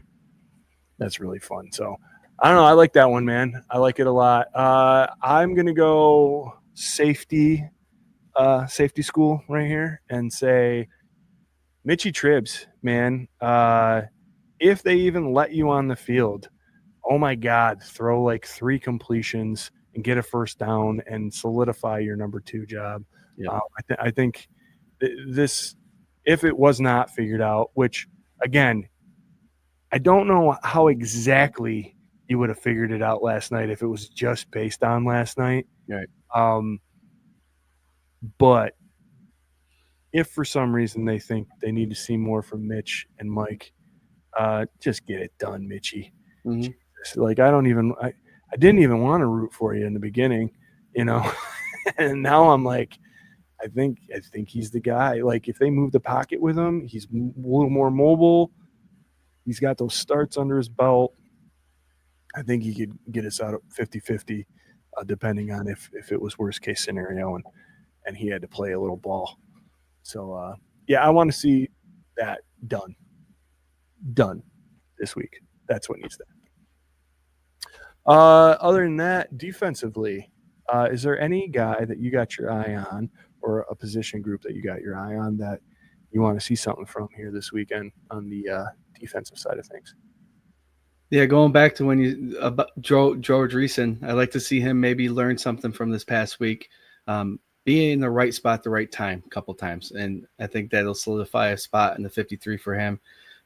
That's really fun. So I don't know. I like that one, man. I like it a lot. I'm gonna go safety school right here and say Mitchie Tribbs, man. If they even let you on the field, oh my God, throw like 3 completions and get a first down and solidify your number 2 job. Yeah. I think this, if it was not figured out, which again, I don't know how exactly you would have figured it out last night if it was just based on last night. Right. But if for some reason they think they need to see more from Mitch and Mike, just get it done, Mitchie. Mm-hmm. Like I didn't even want to root for you in the beginning, and now I'm like, I think he's the guy. Like, if they move the pocket with him, he's a little more mobile. He's got those starts under his belt. I think he could get us out of 50-50, depending on if it was worst case scenario and he had to play a little ball. So, I want to see that done this week. That's what needs to happen. Other than that, defensively, is there any guy that you got your eye on, or a position group that you got your eye on, that you want to see something from here this weekend on the defensive side of things? Yeah, going back to when you about George Reason, I'd like to see him maybe learn something from this past week. Being in the right spot at the right time a couple times, and I think that'll solidify a spot in the 53 for him.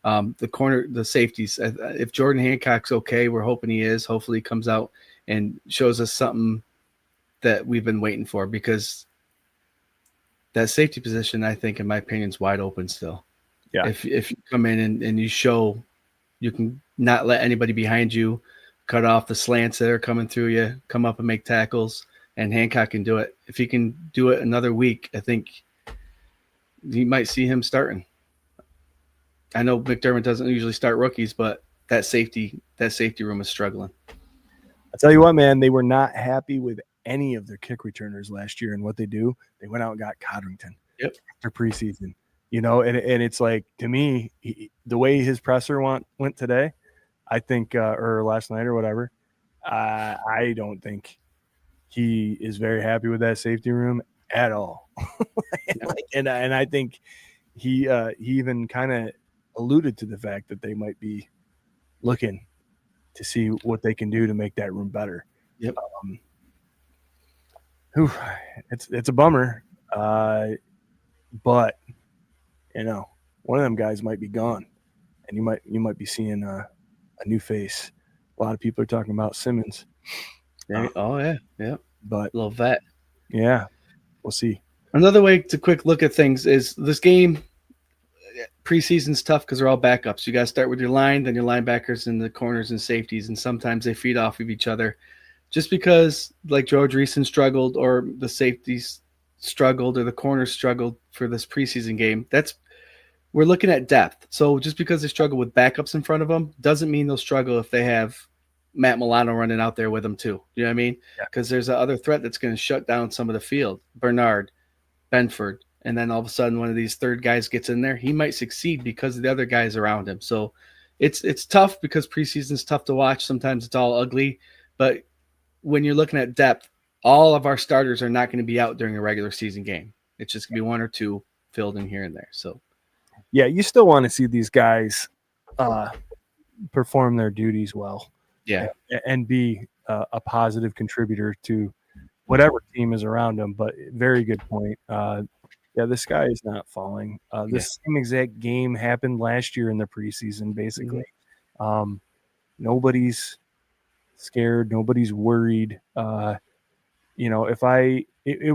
The safeties, if Jordan Hancock's okay, we're hoping he is. Hopefully he comes out and shows us something that we've been waiting for, because that safety position, I think, in my opinion, is wide open still. Yeah. If you come in and you show you can not let anybody behind you, cut off the slants that are coming through you, come up and make tackles, and Hancock can do it. If he can do it another week, I think you might see him starting. I know McDermott doesn't usually start rookies, but that safety room is struggling. I'll tell you what, man, they were not happy with any of their kick returners last year, and what they do, they went out and got Codrington after preseason. And it's like, to me, the way his presser went today, I think, or last night or whatever, I don't think he is very happy with that safety room at all. and I think he even kind of alluded to the fact that they might be looking to see what they can do to make that room better. Yep. It's a bummer, but one of them guys might be gone, and you might be seeing a new face. A lot of people are talking about Simmons. Yeah. But a little vet. Yeah, we'll see. Another way to quick look at things is this game. Preseason's tough because they're all backups. You got to start with your line, then your linebackers and the corners and safeties, and sometimes they feed off of each other. Just because, like, George Reason struggled, or the safeties struggled, or the corners struggled for this preseason game, we're looking at depth. So just because they struggle with backups in front of them doesn't mean they'll struggle if they have Matt Milano running out there with them too. You know what I mean? Because there's another threat that's going to shut down some of the field. Bernard, Benford, and then all of a sudden one of these third guys gets in there. He might succeed because of the other guys around him. So it's tough because preseason's tough to watch. Sometimes it's all ugly. But when you're looking at depth, all of our starters are not going to be out during a regular season game. It's just going to be one or two filled in here and there. So, yeah, you still want to see these guys perform their duties well. Yeah. And be a positive contributor to whatever team is around them. But very good point. The sky is not falling. Same exact game happened last year in the preseason, basically. Mm-hmm. Nobody's scared. Nobody's worried. It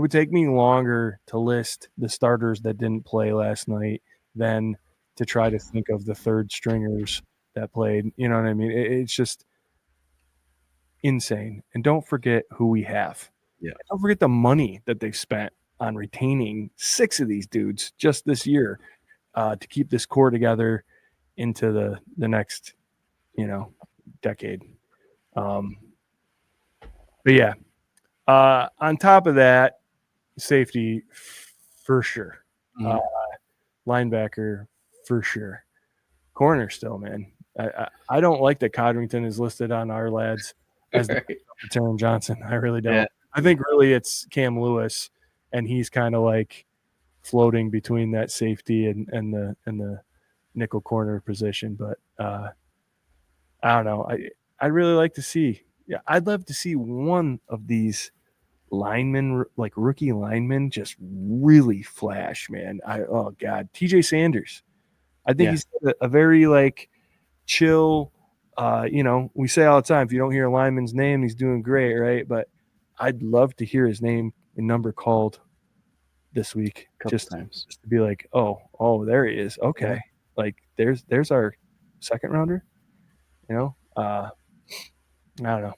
would take me longer to list the starters that didn't play last night than to try to think of the third stringers that played. You know what I mean? It's just insane. And don't forget who we have. Yeah. Don't forget the money that they've spent on retaining 6 of these dudes just this year to keep this core together into the next, decade. On top of that, safety for sure. Mm-hmm. Linebacker for sure. Corner still, man. I don't like that Codrington is listed on our lads as the Taron Johnson. I really don't. Yeah. I think really it's Cam Lewis, and he's kind of like floating between that safety and the nickel corner position. But I don't know. I'd really like to see. Yeah, I'd love to see one of these linemen, like rookie linemen, just really flash, man. TJ Sanders. I think he's a very like chill. We say all the time, if you don't hear a lineman's name, he's doing great, right? But I'd love to hear his name and number called this week, just to be like, oh, there he is. Okay, yeah. Like there's our second rounder. I don't know,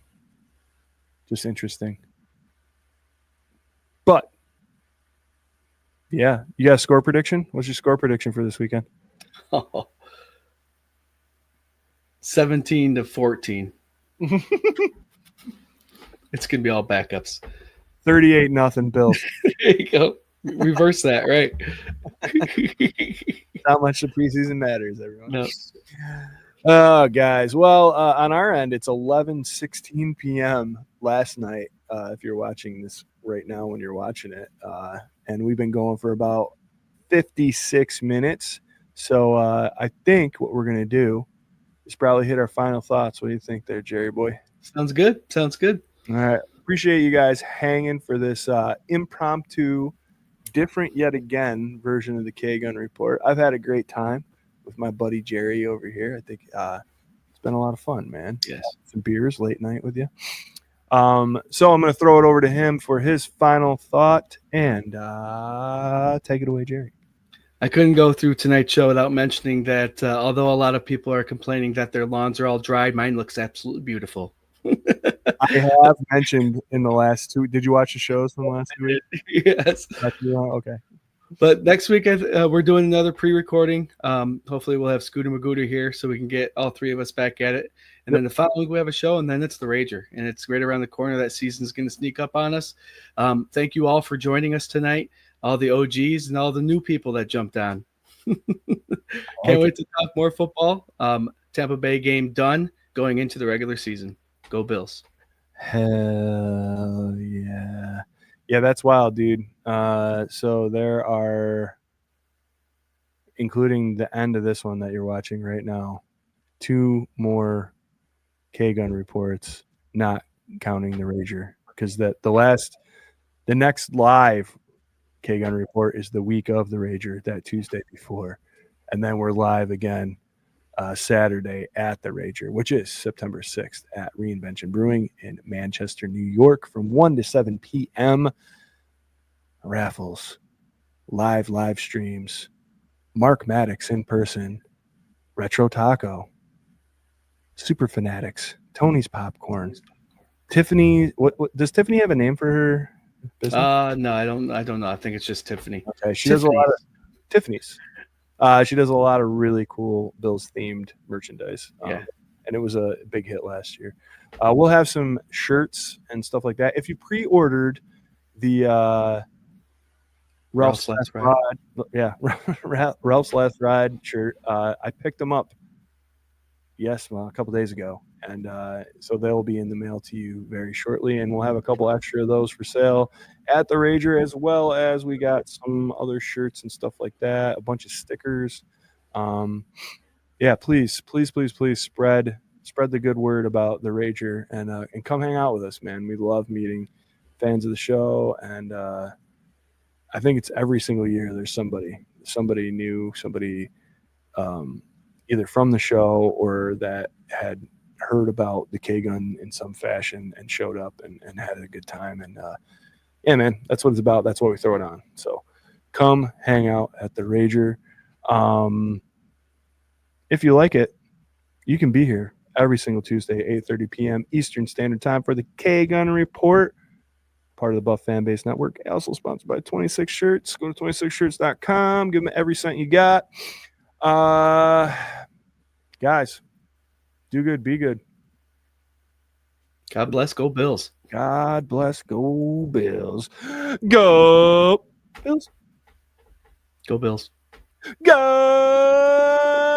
just interesting. But Yeah. You got a score prediction? What's your score prediction for this weekend? 17-14. It's gonna be all backups. 38-0 Bills. There you go. Reverse that, right? Not much the preseason matters, everyone. No. Oh, guys. Well, on our end, it's 11:16 p.m. last night. If you're watching this right now, when you're watching it, and we've been going for about 56 minutes. So I think what we're gonna do is probably hit our final thoughts. What do you think, there, Jerry boy? Sounds good. Sounds good. All right. Appreciate you guys hanging for this impromptu, different yet again version of the K-Gun Report. I've had a great time with my buddy Jerry over here. I think it's been a lot of fun, man. Yes. Some beers late night with you. So I'm going to throw it over to him for his final thought, and take it away, Jerry. I couldn't go through tonight's show without mentioning that although a lot of people are complaining that their lawns are all dry, mine looks absolutely beautiful. I have mentioned in the last two. Did you watch the shows from the last 2 weeks? Yes. Okay. But next week, we're doing another pre-recording. Hopefully we'll have Scooter Magooter here so we can get all three of us back at it. And then the following week we have a show, and then it's the Rager. And it's right around the corner. That season's going to sneak up on us. Thank you all for joining us tonight, all the OGs and all the new people that jumped on. Can't wait to talk more football. Tampa Bay game done, going into the regular season. Go Bills. Hell yeah. Yeah, that's wild, dude. So there are, including the end of this one that you're watching right now, 2 more K-Gun reports, not counting the Rager, because the next live K-Gun report is the week of the Rager, that Tuesday before, and then we're live again Saturday at the Rager, which is September 6th at Reinvention Brewing in Manchester, New York, from 1 to 7 p.m. Raffles, live streams, Mark Maddox in person, Retro Taco, Super Fanatics, Tony's Popcorn, Tiffany. What does Tiffany have a name for her business? No, I don't know. I think it's just Tiffany. Okay, she does a lot of Tiffany's. She does a lot of really cool Bills themed merchandise. Yeah. And it was a big hit last year. We'll have some shirts and stuff like that. If you pre-ordered the Ralph's Last Ride, Ralph's Last Ride shirt, I picked them up. A couple days ago, and so they'll be in the mail to you very shortly, and we'll have a couple extra of those for sale at the Rager, as well as we got some other shirts and stuff like that, a bunch of stickers. Please spread the good word about the Rager, and come hang out with us, man. We love meeting fans of the show, and I think it's every single year there's somebody new, somebody either from the show or that had heard about the K-Gun in some fashion and showed up and had a good time. And yeah, man, that's what it's about. That's what we throw it on. So come hang out at the Rager. If you like it, you can be here every single Tuesday, 8:30 p.m. Eastern Standard Time for the K-Gun Report, part of the Buff Fan Base Network. Also sponsored by 26 Shirts. Go to 26shirts.com. Give them every cent you got. Guys, do good, be good. God bless. Go Bills. God bless. Go Bills. Go Bills. Go Bills. Go